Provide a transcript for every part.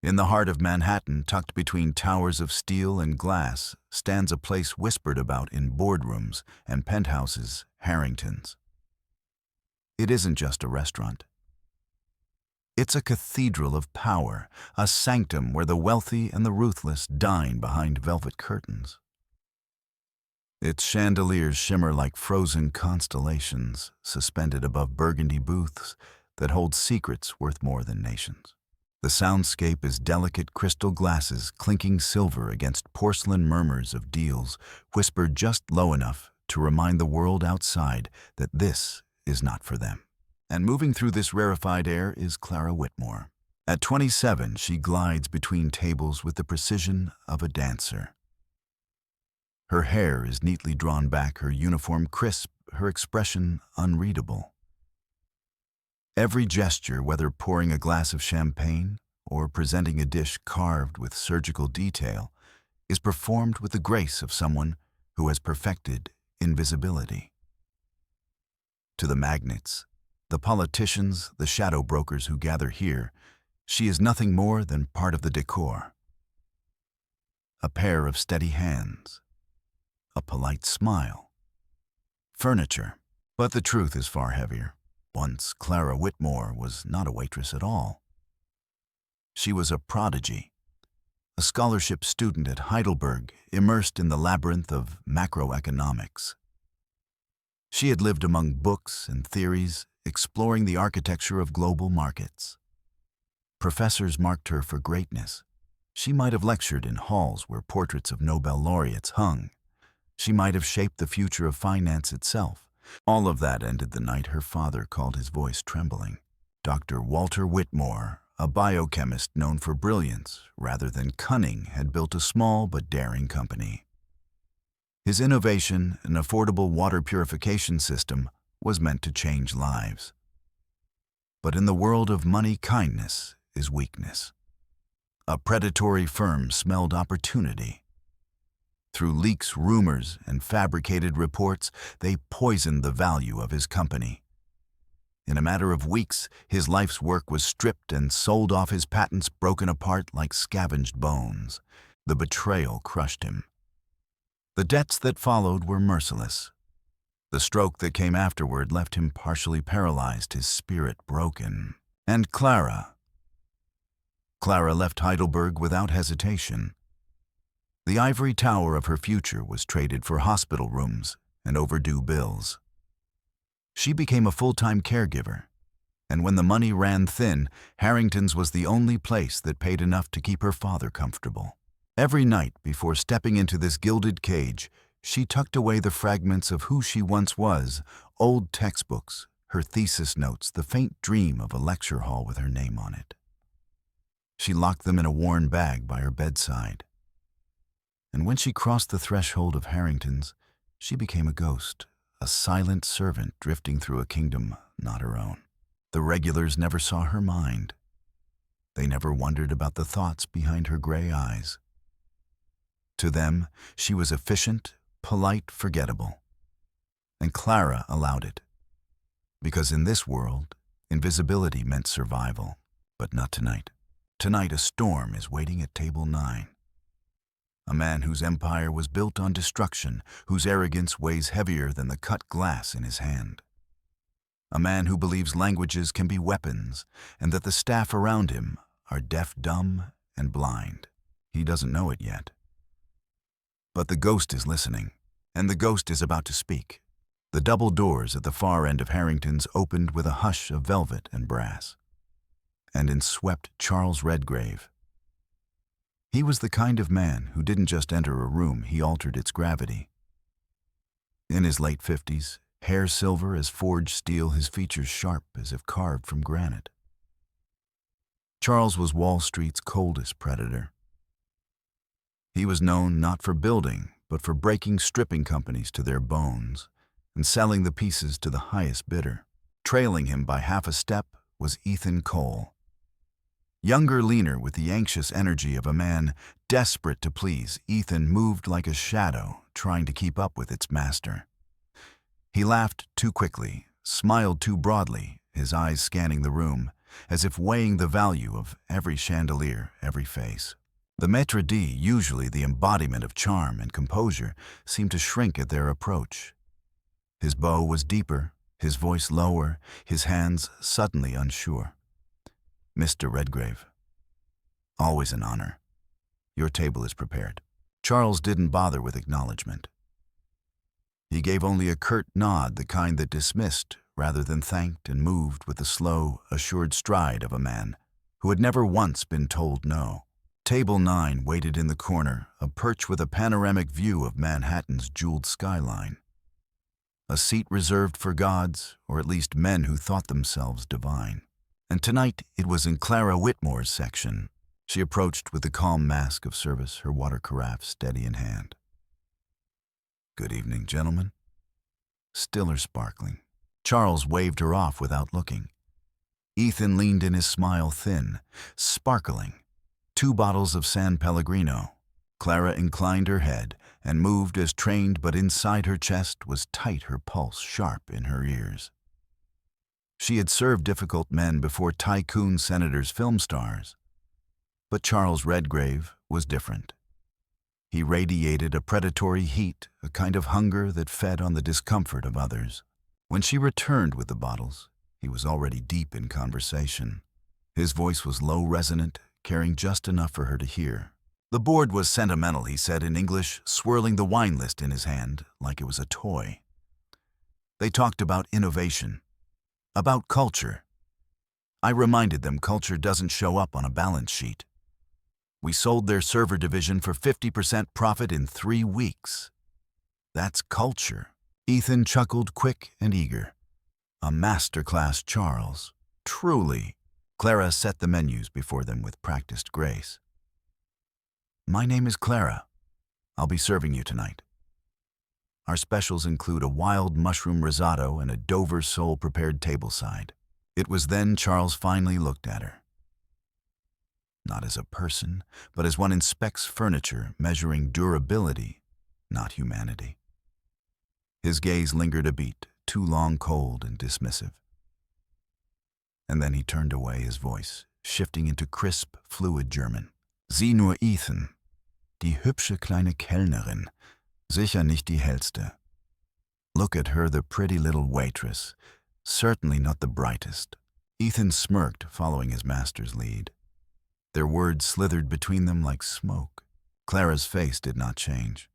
In the heart of Manhattan, tucked between towers of steel and glass, stands a place whispered about in boardrooms and penthouses, Harrington's. It isn't just a restaurant. It's a cathedral of power, a sanctum where the wealthy and the ruthless dine behind velvet curtains. Its chandeliers shimmer like frozen constellations, suspended above burgundy booths that hold secrets worth more than nations. The soundscape is delicate crystal glasses clinking silver against porcelain murmurs of deals whispered just low enough to remind the world outside that this is not for them. And moving through this rarefied air is Clara Whitmore. At 27, she glides between tables with the precision of a dancer. Her hair is neatly drawn back, her uniform crisp, her expression unreadable. Every gesture, whether pouring a glass of champagne or presenting a dish carved with surgical detail, is performed with the grace of someone who has perfected invisibility. To the magnates, the politicians, the shadow brokers who gather here, she is nothing more than part of the decor. A pair of steady hands, a polite smile, furniture. But the truth is far heavier. Once, Clara Whitmore was not a waitress at all. She was a prodigy, a scholarship student at Heidelberg, immersed in the labyrinth of macroeconomics. She had lived among books and theories, exploring the architecture of global markets. Professors marked her for greatness. She might have lectured in halls where portraits of Nobel laureates hung. She might have shaped the future of finance itself. All of that ended the night her father called his voice trembling. Dr. Walter Whitmore, a biochemist known for brilliance rather than cunning, had built a small but daring company. His innovation, an affordable water purification system, was meant to change lives. But in the world of money, kindness is weakness. A predatory firm smelled opportunity. Through leaks, rumors, and fabricated reports, they poisoned the value of his company. In a matter of weeks, his life's work was stripped and sold off, his patents broken apart like scavenged bones. The betrayal crushed him. The debts that followed were merciless. The stroke that came afterward left him partially paralyzed, his spirit broken. And Clara left Heidelberg without hesitation. The ivory tower of her future was traded for hospital rooms and overdue bills. She became a full-time caregiver, and when the money ran thin, Harrington's was the only place that paid enough to keep her father comfortable. Every night before stepping into this gilded cage, she tucked away the fragments of who she once was, old textbooks, her thesis notes, the faint dream of a lecture hall with her name on it. She locked them in a worn bag by her bedside. And when she crossed the threshold of Harrington's, she became a ghost, a silent servant drifting through a kingdom not her own. The regulars never saw her mind. They never wondered about the thoughts behind her gray eyes. To them, she was efficient, polite, forgettable. And Clara allowed it. Because in this world, invisibility meant survival. But not tonight. Tonight, a storm is waiting at table 9. A man whose empire was built on destruction, whose arrogance weighs heavier than the cut glass in his hand. A man who believes languages can be weapons, and that the staff around him are deaf, dumb, and blind. He doesn't know it yet. But the ghost is listening, and the ghost is about to speak. The double doors at the far end of Harrington's opened with a hush of velvet and brass. And in swept Charles Redgrave. He was the kind of man who didn't just enter a room, he altered its gravity. In his late 50s, hair silver as forged steel, his features sharp as if carved from granite. Charles was Wall Street's coldest predator. He was known not for building, but for breaking stripping companies to their bones and selling the pieces to the highest bidder. Trailing him by half a step was Ethan Cole. Younger, leaner, with the anxious energy of a man desperate to please, Ethan moved like a shadow, trying to keep up with its master. He laughed too quickly, smiled too broadly, his eyes scanning the room, as if weighing the value of every chandelier, every face. The maître d', usually the embodiment of charm and composure, seemed to shrink at their approach. His bow was deeper, his voice lower, his hands suddenly unsure. "Mr. Redgrave, always an honor. Your table is prepared." Charles didn't bother with acknowledgement. He gave only a curt nod, the kind that dismissed rather than thanked, and moved with the slow, assured stride of a man who had never once been told no. Table 9 waited in the corner, a perch with a panoramic view of Manhattan's jeweled skyline. A seat reserved for gods, or at least men who thought themselves divine. And tonight it was in Clara Whitmore's section. She approached with the calm mask of service, her water carafe steady in hand. "Good evening, gentlemen." Still or sparkling. Charles waved her off without looking. Ethan leaned in, his smile thin, sparkling. 2 bottles of San Pellegrino. Clara inclined her head and moved as trained, but inside her chest was tight, her pulse sharp in her ears. She had served difficult men before, tycoon senators, film stars. But Charles Redgrave was different. He radiated a predatory heat, a kind of hunger that fed on the discomfort of others. When she returned with the bottles, he was already deep in conversation. His voice was low, resonant, carrying just enough for her to hear. The board was sentimental, he said in English, swirling the wine list in his hand like it was a toy. They talked about innovation, about culture. I reminded them culture doesn't show up on a balance sheet. We sold their server division for 50% profit in 3 weeks. That's culture. Ethan chuckled, quick and eager. A masterclass, Charles. Truly. Clara set the menus before them with practiced grace. "My name is Clara. I'll be serving you tonight. Our specials include a wild mushroom risotto and a Dover sole prepared tableside." It was then Charles finally looked at her. Not as a person, but as one inspects furniture, measuring durability, not humanity. His gaze lingered a beat, too long, cold and dismissive. And then he turned away, his voice shifting into crisp, fluid German. "Sieh nur Ethan, die hübsche kleine Kellnerin, sicher nicht die hellste. Look at her, the pretty little waitress, certainly not the brightest." Ethan smirked, following his master's lead. Their words slithered between them like smoke. Clara's face did not change.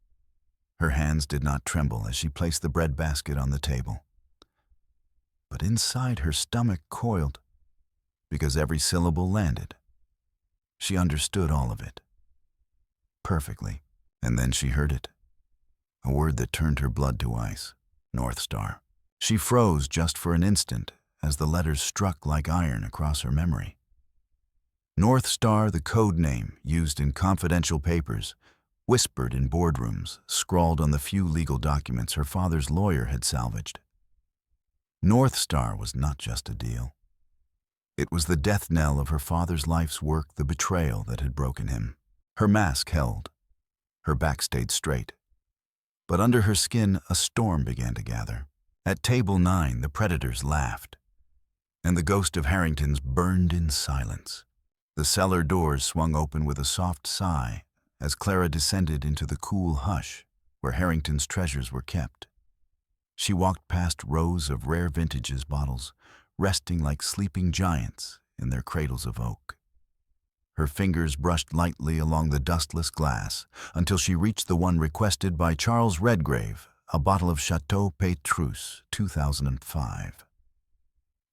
Her hands did not tremble as she placed the bread basket on the table. But inside her stomach coiled, because every syllable landed. She understood all of it. Perfectly. And then she heard it. A word that turned her blood to ice. North Star. She froze just for an instant as the letters struck like iron across her memory. North Star, the code name used in confidential papers, whispered in boardrooms, scrawled on the few legal documents her father's lawyer had salvaged. North Star was not just a deal. It was the death knell of her father's life's work, the betrayal that had broken him. Her mask held. Her back stayed straight. But under her skin, a storm began to gather. At table 9, the predators laughed, and the ghost of Harrington's burned in silence. The cellar doors swung open with a soft sigh as Clara descended into the cool hush where Harrington's treasures were kept. She walked past rows of rare vintages bottles, resting like sleeping giants in their cradles of oak. Her fingers brushed lightly along the dustless glass until she reached the one requested by Charles Redgrave, a bottle of Chateau Petrus, 2005.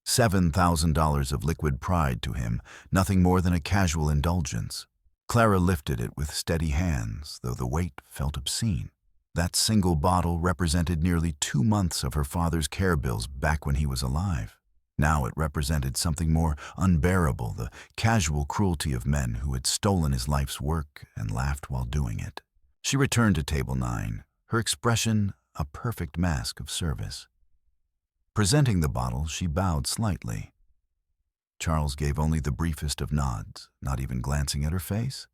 $7,000 of liquid pride to him, nothing more than a casual indulgence. Clara lifted it with steady hands, though the weight felt obscene. That single bottle represented nearly 2 months of her father's care bills back when he was alive. Now it represented something more unbearable, the casual cruelty of men who had stolen his life's work and laughed while doing it. She returned to table 9, her expression a perfect mask of service. Presenting the bottle, she bowed slightly. Charles gave only the briefest of nods, not even glancing at her face.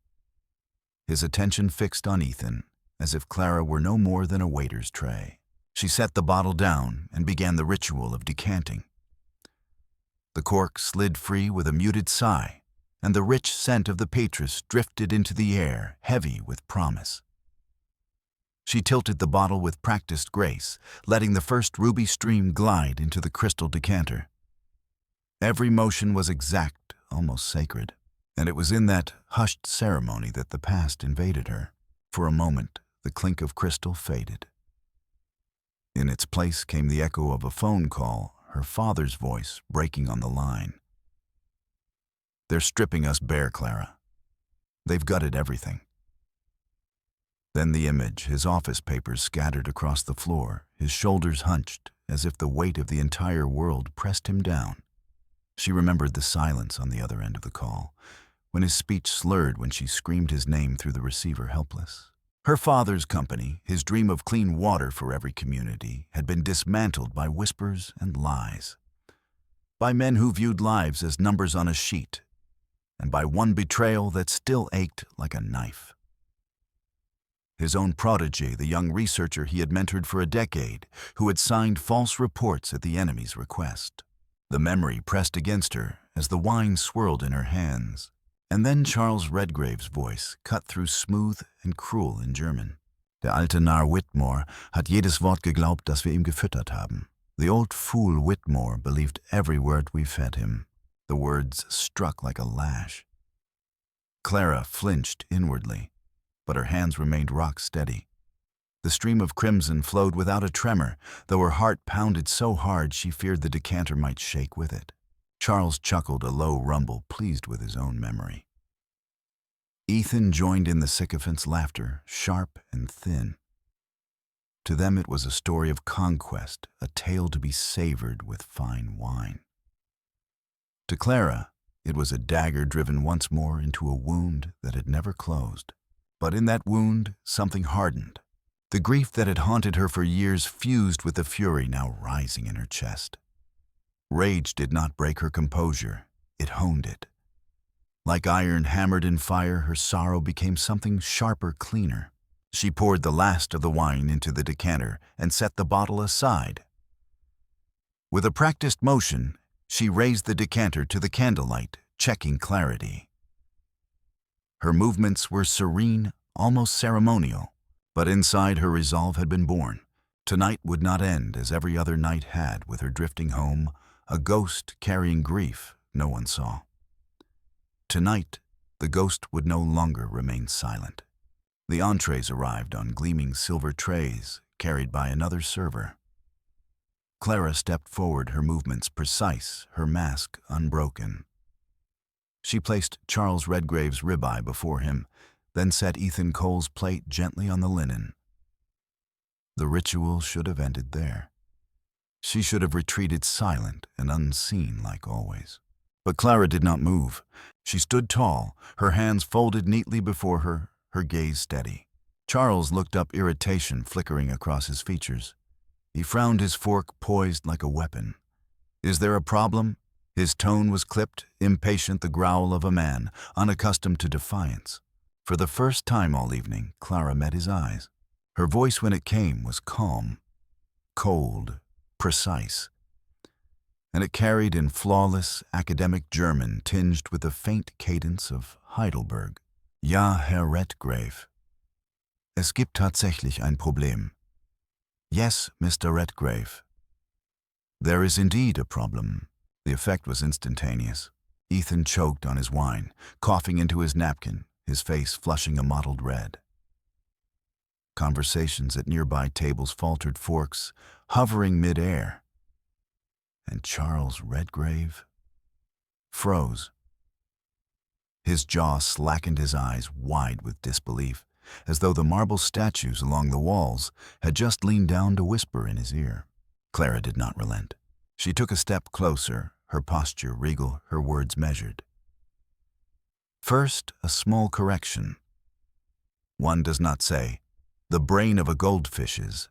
His attention fixed on Ethan, as if Clara were no more than a waiter's tray. She set the bottle down and began the ritual of decanting. The cork slid free with a muted sigh, and the rich scent of the Waitress drifted into the air, heavy with promise. She tilted the bottle with practiced grace, letting the first ruby stream glide into the crystal decanter. Every motion was exact, almost sacred, and it was in that hushed ceremony that the past invaded her. For a moment, the clink of crystal faded. In its place came the echo of a phone call, her father's voice breaking on the line. "They're stripping us bare, Clara. They've gutted everything." Then the image, his office papers scattered across the floor, his shoulders hunched, as if the weight of the entire world pressed him down. She remembered the silence on the other end of the call, when his speech slurred when she screamed his name through the receiver, helpless. Her father's company, his dream of clean water for every community, had been dismantled by whispers and lies. By men who viewed lives as numbers on a sheet, and by one betrayal that still ached like a knife. His own protege, the young researcher he had mentored for a decade, who had signed false reports at the enemy's request. The memory pressed against her as the wine swirled in her hands. And then Charles Redgrave's voice cut through smooth and cruel in German. "Der alte Narr Whitmore hat jedes Wort geglaubt, das wir ihm gefüttert haben. The old fool Whitmore believed every word we fed him." The words struck like a lash. Clara flinched inwardly, but her hands remained rock steady. The stream of crimson flowed without a tremor, though her heart pounded so hard she feared the decanter might shake with it. Charles chuckled a low rumble, pleased with his own memory. Ethan joined in the sycophant's laughter, sharp and thin. To them it was a story of conquest, a tale to be savored with fine wine. To Clara, it was a dagger driven once more into a wound that had never closed. But in that wound, something hardened. The grief that had haunted her for years fused with the fury now rising in her chest. Rage did not break her composure, it honed it. Like iron hammered in fire, her sorrow became something sharper, cleaner. She poured the last of the wine into the decanter and set the bottle aside. With a practiced motion, she raised the decanter to the candlelight, checking clarity. Her movements were serene, almost ceremonial, but inside her resolve had been born. Tonight would not end as every other night had, with her drifting home, a ghost carrying grief no one saw. Tonight, the ghost would no longer remain silent. The entrees arrived on gleaming silver trays, carried by another server. Clara stepped forward, her movements precise, her mask unbroken. She placed Charles Redgrave's ribeye before him, then set Ethan Cole's plate gently on the linen. The ritual should have ended there. She should have retreated silent and unseen like always. But Clara did not move. She stood tall, her hands folded neatly before her, her gaze steady. Charles looked up, irritation flickering across his features. He frowned, his fork poised like a weapon. "Is there a problem?" His tone was clipped, impatient, the growl of a man, unaccustomed to defiance. For the first time all evening, Clara met his eyes. Her voice when it came was calm, cold, precise, and it carried in flawless academic German tinged with the faint cadence of Heidelberg. "Ja, Herr Redgrave. Es gibt tatsächlich ein Problem." "Yes, Mr. Redgrave. There is indeed a problem." The effect was instantaneous. Ethan choked on his wine, coughing into his napkin, his face flushing a mottled red. Conversations at nearby tables faltered, forks hovering mid-air. And Charles Redgrave froze. His jaw slackened, his eyes wide with disbelief, as though the marble statues along the walls had just leaned down to whisper in his ear. Clara did not relent. She took a step closer, her posture regal, her words measured. First, a small correction. One does not say, "the brain of a goldfish is."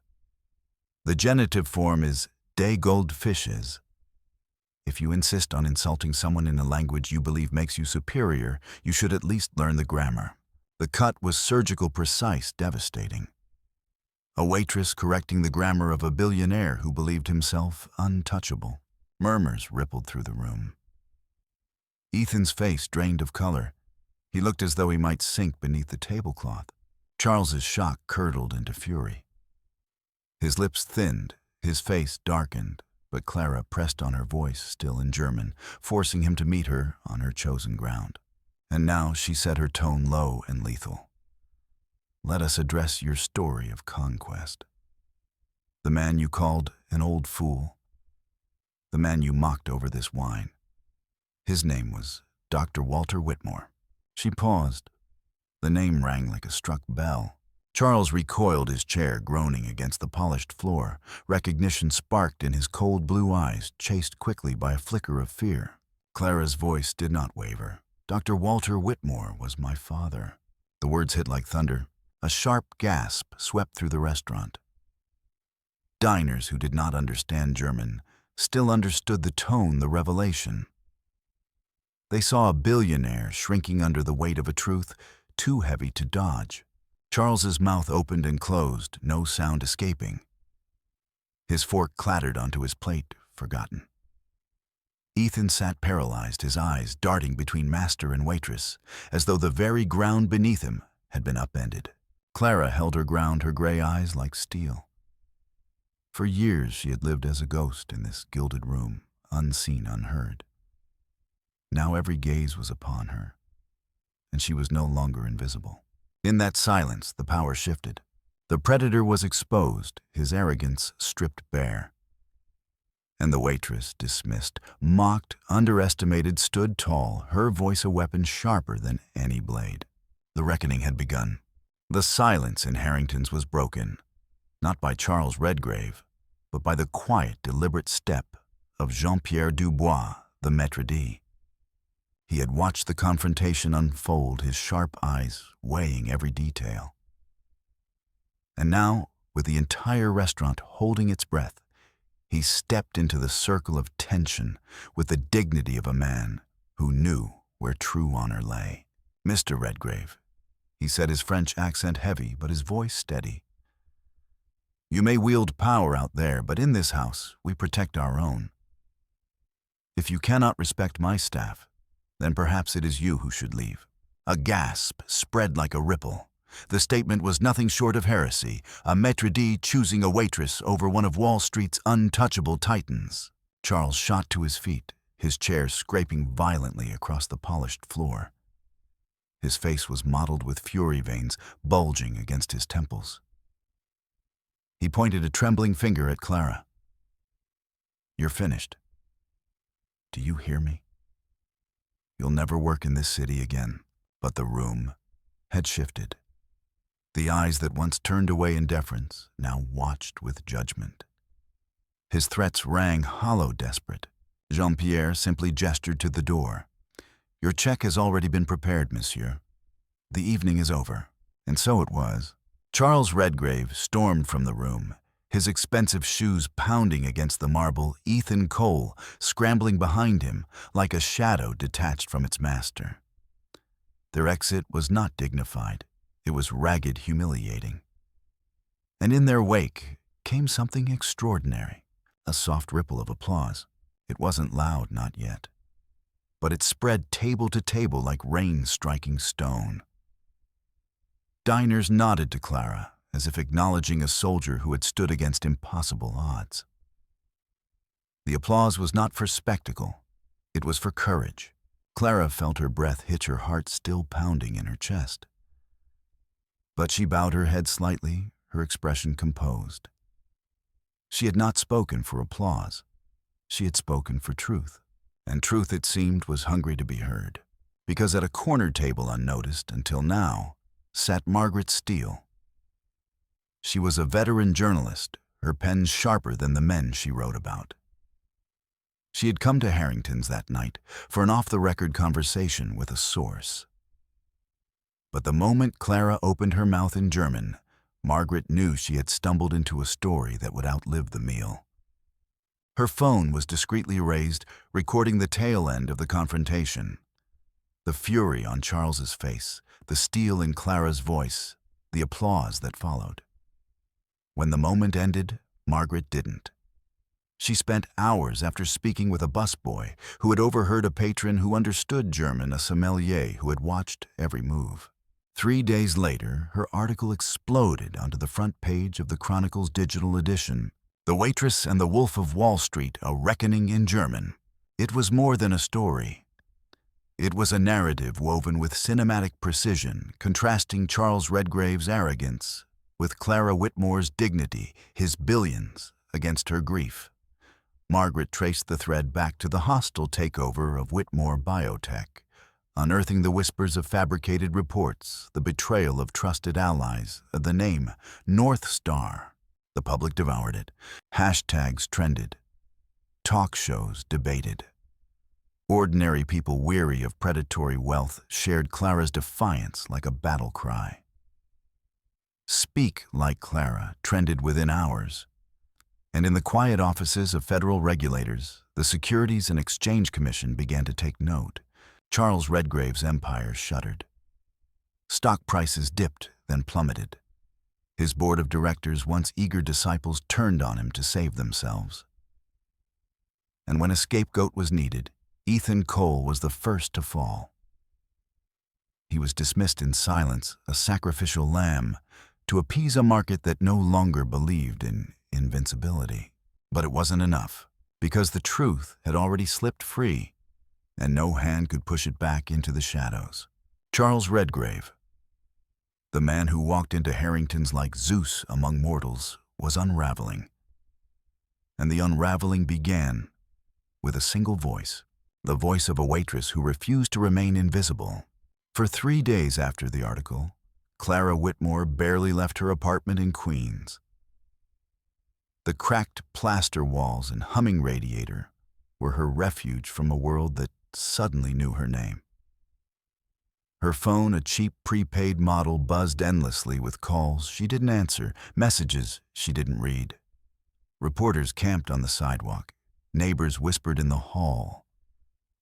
The genitive form is "des Goldfisches." If you insist on insulting someone in a language you believe makes you superior, you should at least learn the grammar. The cut was surgical, precise, devastating. A waitress correcting the grammar of a billionaire who believed himself untouchable. Murmurs rippled through the room. Ethan's face drained of color. He looked as though he might sink beneath the tablecloth. Charles's shock curdled into fury. His lips thinned, his face darkened, but Clara pressed on her voice, still in German, forcing him to meet her on her chosen ground. And now she set her tone low and lethal. Let us address your story of conquest. The man you called an old fool, the man you mocked over this wine. His name was Dr. Walter Whitmore. She paused. The name rang like a struck bell. Charles recoiled his chair, groaning against the polished floor. Recognition sparked in his cold blue eyes, chased quickly by a flicker of fear. Clara's voice did not waver. Dr. Walter Whitmore was my father. The words hit like thunder. A sharp gasp swept through the restaurant. Diners who did not understand German still understood the tone, the revelation. They saw a billionaire shrinking under the weight of a truth too heavy to dodge. Charles's mouth opened and closed, no sound escaping. His fork clattered onto his plate, forgotten. Ethan sat paralyzed, his eyes darting between master and waitress, as though the very ground beneath him had been upended. Clara held her ground, her gray eyes like steel. For years she had lived as a ghost in this gilded room, unseen, unheard. Now every gaze was upon her, and she was no longer invisible. In that silence, the power shifted. The predator was exposed, his arrogance stripped bare. And the waitress, dismissed, mocked, underestimated, stood tall, her voice a weapon sharper than any blade. The reckoning had begun. The silence in Harrington's was broken, not by Charles Redgrave, but by the quiet, deliberate step of Jean-Pierre Dubois, the maître d'. He had watched the confrontation unfold, his sharp eyes weighing every detail. And now, with the entire restaurant holding its breath, he stepped into the circle of tension with the dignity of a man who knew where true honor lay. "Mr. Redgrave," he said, his French accent heavy, but his voice steady. "You may wield power out there, but in this house, we protect our own. If you cannot respect my staff, then perhaps it is you who should leave." A gasp spread like a ripple. The statement was nothing short of heresy, a maître d' choosing a waitress over one of Wall Street's untouchable titans. Charles shot to his feet, his chair scraping violently across the polished floor. His face was mottled with fury veins bulging against his temples. He pointed a trembling finger at Clara. "You're finished. Do you hear me? You'll never work in this city again." But the room had shifted. The eyes that once turned away in deference now watched with judgment. His threats rang hollow, desperate. Jean-Pierre simply gestured to the door. "Your check has already been prepared, monsieur. The evening is over." And so it was. Charles Redgrave stormed from the room, his expensive shoes pounding against the marble, Ethan Cole scrambling behind him like a shadow detached from its master. Their exit was not dignified. It was ragged, humiliating. And in their wake came something extraordinary, a soft ripple of applause. It wasn't loud, not yet, but it spread table to table like rain striking stone. Diners nodded to Clara, as if acknowledging a soldier who had stood against impossible odds. The applause was not for spectacle, it was for courage. Clara felt her breath hitch, her heart still pounding in her chest. But she bowed her head slightly, her expression composed. She had not spoken for applause. She had spoken for truth. And truth, it seemed, was hungry to be heard. Because at a corner table unnoticed until now sat Margaret Steele. She was a veteran journalist, her pen sharper than the men she wrote about. She had come to Harrington's that night for an off-the-record conversation with a source. But the moment Clara opened her mouth in German, Margaret knew she had stumbled into a story that would outlive the meal. Her phone was discreetly raised, recording the tail end of the confrontation. The fury on Charles's face, the steel in Clara's voice, the applause that followed. When the moment ended, Margaret didn't. She spent hours after speaking with a busboy who had overheard a patron who understood German, a sommelier who had watched every move. 3 days later, her article exploded onto the front page of the Chronicle's digital edition. The Waitress and the Wolf of Wall Street, a reckoning in German. It was more than a story. It was a narrative woven with cinematic precision, contrasting Charles Redgrave's arrogance with Clara Whitmore's dignity, his billions against her grief. Margaret traced the thread back to the hostile takeover of Whitmore Biotech, unearthing the whispers of fabricated reports, the betrayal of trusted allies, the name North Star. The public devoured it. Hashtags trended. Talk shows debated. Ordinary people weary of predatory wealth shared Clara's defiance like a battle cry. Speak like Clara trended within hours. And in the quiet offices of federal regulators, the Securities and Exchange Commission began to take note. Charles Redgrave's empire shuddered. Stock prices dipped, then plummeted. His board of directors, once eager disciples, turned on him to save themselves. And when a scapegoat was needed, Ethan Cole was the first to fall. He was dismissed in silence, a sacrificial lamb, to appease a market that no longer believed in invincibility. But it wasn't enough, because the truth had already slipped free, and no hand could push it back into the shadows. Charles Redgrave, the man who walked into Harrington's like Zeus among mortals, was unraveling. And the unraveling began with a single voice, the voice of a waitress who refused to remain invisible. For 3 days after the article, Clara Whitmore barely left her apartment in Queens. The cracked plaster walls and humming radiator were her refuge from a world that suddenly knew her name. Her phone, a cheap prepaid model, buzzed endlessly with calls she didn't answer, messages she didn't read. Reporters camped on the sidewalk. Neighbors whispered in the hall.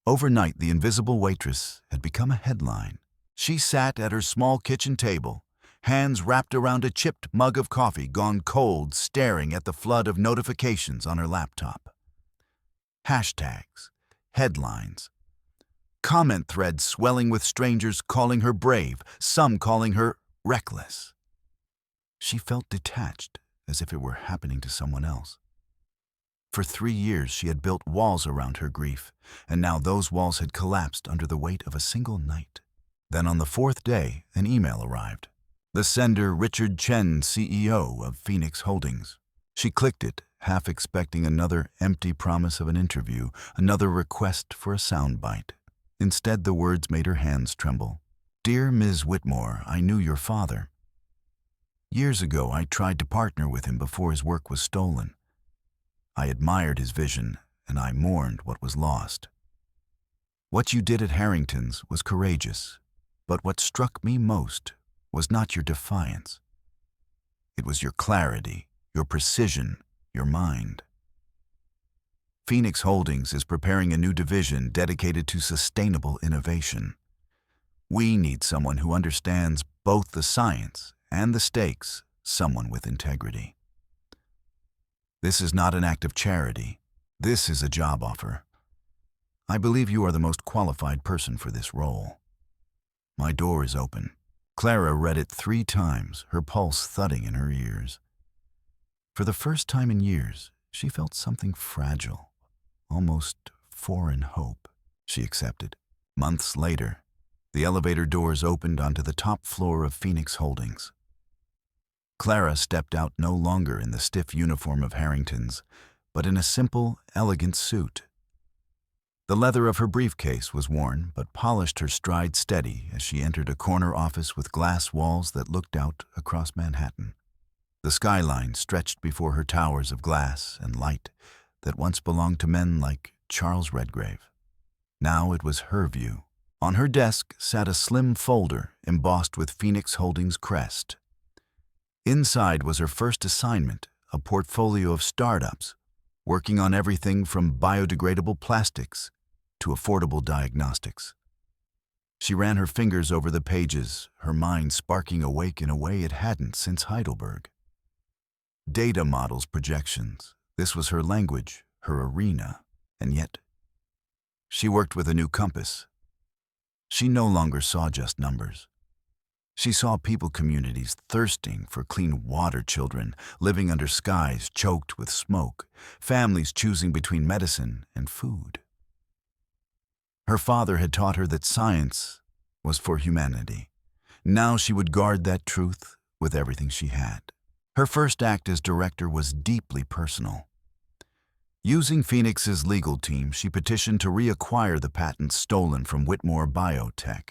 Overnight, the invisible waitress had become a headline. She sat at her small kitchen table, hands wrapped around a chipped mug of coffee gone cold, staring at the flood of notifications on her laptop. Hashtags, headlines, comment threads swelling with strangers calling her brave, some calling her reckless. She felt detached, as if it were happening to someone else. For 3 years, she had built walls around her grief, and now those walls had collapsed under the weight of a single night. Then on the 4th day, an email arrived. The sender, Richard Chen, CEO of Phoenix Holdings. She clicked it, half expecting another empty promise of an interview, another request for a soundbite. Instead, the words made her hands tremble. "Dear Ms. Whitmore, I knew your father. Years ago, I tried to partner with him before his work was stolen. I admired his vision, and I mourned what was lost. What you did at Harrington's was courageous, but what struck me most was not your defiance. It was your clarity, your precision, your mind. Phoenix Holdings is preparing a new division dedicated to sustainable innovation. We need someone who understands both the science and the stakes, someone with integrity. This is not an act of charity. This is a job offer. I believe you are the most qualified person for this role. My door is open." Clara read it 3 times, her pulse thudding in her ears. For the first time in years, she felt something fragile, almost foreign hope. She accepted. Months later, the elevator doors opened onto the top floor of Phoenix Holdings. Clara stepped out no longer in the stiff uniform of Harrington's, but in a simple, elegant suit. The leather of her briefcase was worn, but polished her stride steady as she entered a corner office with glass walls that looked out across Manhattan. The skyline stretched before her towers of glass and light that once belonged to men like Charles Redgrave. Now it was her view. On her desk sat a slim folder embossed with Phoenix Holdings' crest. Inside was her first assignment, a portfolio of startups, working on everything from biodegradable plastics to affordable diagnostics. She ran her fingers over the pages, her mind sparking awake in a way it hadn't since Heidelberg. Data models, projections. This was her language, her arena, and yet she worked with a new compass. She no longer saw just numbers. She saw people communities thirsting for clean water, children living under skies choked with smoke, families choosing between medicine and food. Her father had taught her that science was for humanity. Now she would guard that truth with everything she had. Her first act as director was deeply personal. Using Phoenix's legal team, she petitioned to reacquire the patents stolen from Whitmore Biotech.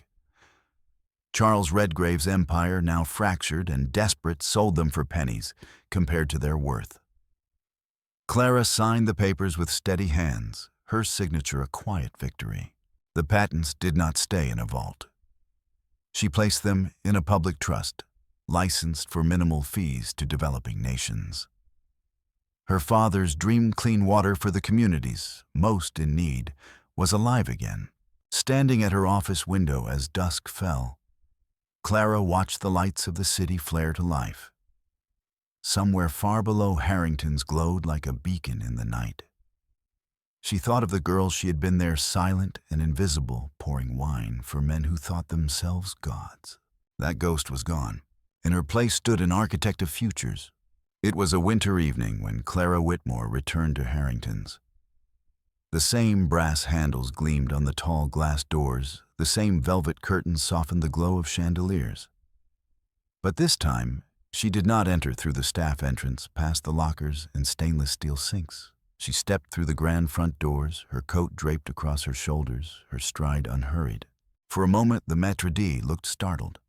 Charles Redgrave's empire, now fractured and desperate, sold them for pennies compared to their worth. Clara signed the papers with steady hands, her signature a quiet victory. The patents did not stay in a vault. She placed them in a public trust, licensed for minimal fees to developing nations. Her father's dream clean water for the communities most in need was alive again. Standing at her office window as dusk fell, Clara watched the lights of the city flare to life. Somewhere far below, Harrington's glowed like a beacon in the night. She thought of the girl she had been there, silent and invisible, pouring wine for men who thought themselves gods. That ghost was gone. In her place stood an architect of futures. It was a winter evening when Clara Whitmore returned to Harrington's. The same brass handles gleamed on the tall glass doors, the same velvet curtains softened the glow of chandeliers. But this time, she did not enter through the staff entrance, past the lockers and stainless steel sinks. She stepped through the grand front doors, her coat draped across her shoulders, her stride unhurried. For a moment, the maître d' looked startled.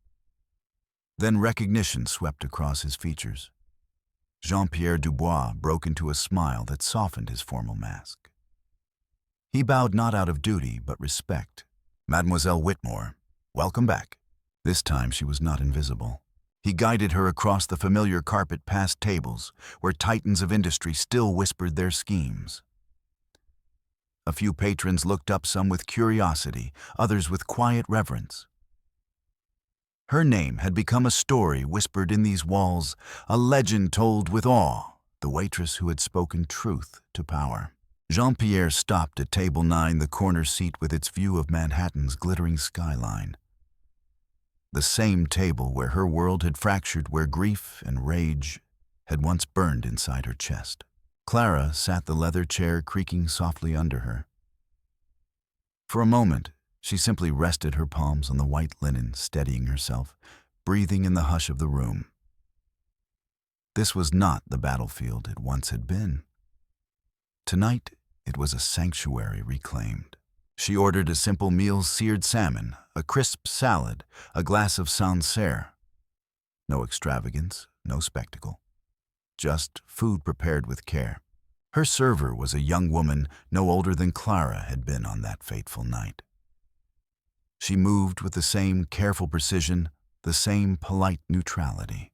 Then recognition swept across his features. Jean-Pierre Dubois broke into a smile that softened his formal mask. He bowed not out of duty, but respect. "Mademoiselle Whitmore, welcome back." This time she was not invisible. He guided her across the familiar carpet past tables, where titans of industry still whispered their schemes. A few patrons looked up, some with curiosity, others with quiet reverence. Her name had become a story whispered in these walls, a legend told with awe, the waitress who had spoken truth to power. Jean-Pierre stopped at table 9, the corner seat with its view of Manhattan's glittering skyline. The same table where her world had fractured, where grief and rage had once burned inside her chest. Clara sat the leather chair creaking softly under her. For a moment, she simply rested her palms on the white linen, steadying herself, breathing in the hush of the room. This was not the battlefield it once had been. Tonight, it was a sanctuary reclaimed. She ordered a simple meal: seared salmon, a crisp salad, a glass of Sancerre. No extravagance, no spectacle. Just food prepared with care. Her server was a young woman no older than Clara had been on that fateful night. She moved with the same careful precision, the same polite neutrality.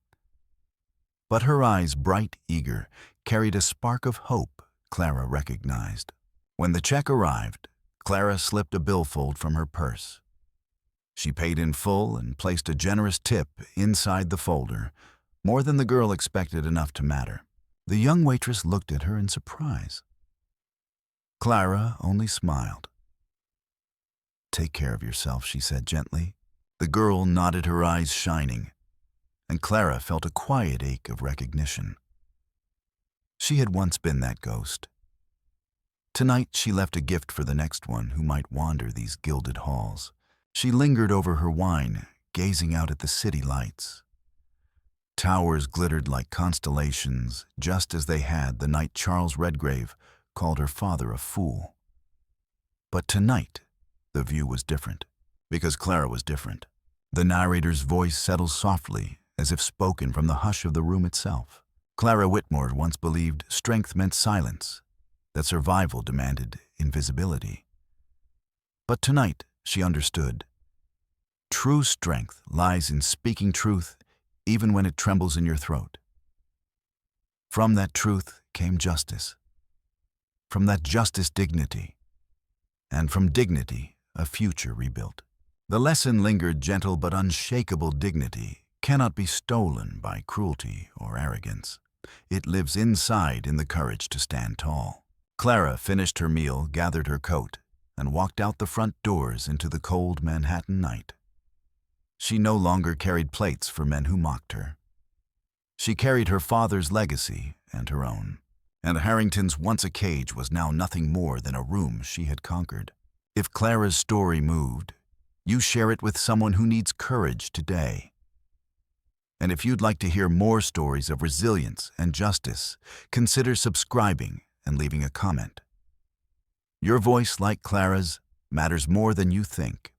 But her eyes, bright, eager, carried a spark of hope Clara recognized. When the check arrived, Clara slipped a billfold from her purse. She paid in full and placed a generous tip inside the folder, more than the girl expected, enough to matter. The young waitress looked at her in surprise. Clara only smiled. "Take care of yourself," she said gently. The girl nodded, her eyes shining, and Clara felt a quiet ache of recognition. She had once been that ghost. Tonight she left a gift for the next one who might wander these gilded halls. She lingered over her wine, gazing out at the city lights. Towers glittered like constellations, just as they had the night Charles Redgrave called her father a fool. But tonight, the view was different, because Clara was different. The narrator's voice settled softly, as if spoken from the hush of the room itself. Clara Whitmore once believed strength meant silence, that survival demanded invisibility. But tonight, she understood. True strength lies in speaking truth, even when it trembles in your throat. From that truth came justice. From that justice, dignity. And from dignity, a future rebuilt. The lesson lingered: gentle but unshakable dignity cannot be stolen by cruelty or arrogance. It lives inside in the courage to stand tall. Clara finished her meal, gathered her coat, and walked out the front doors into the cold Manhattan night. She no longer carried plates for men who mocked her. She carried her father's legacy and her own. And Harrington's once a cage was now nothing more than a room she had conquered. If Clara's story moved, you share it with someone who needs courage today. And if you'd like to hear more stories of resilience and justice, consider subscribing and leaving a comment. Your voice, like Clara's, matters more than you think.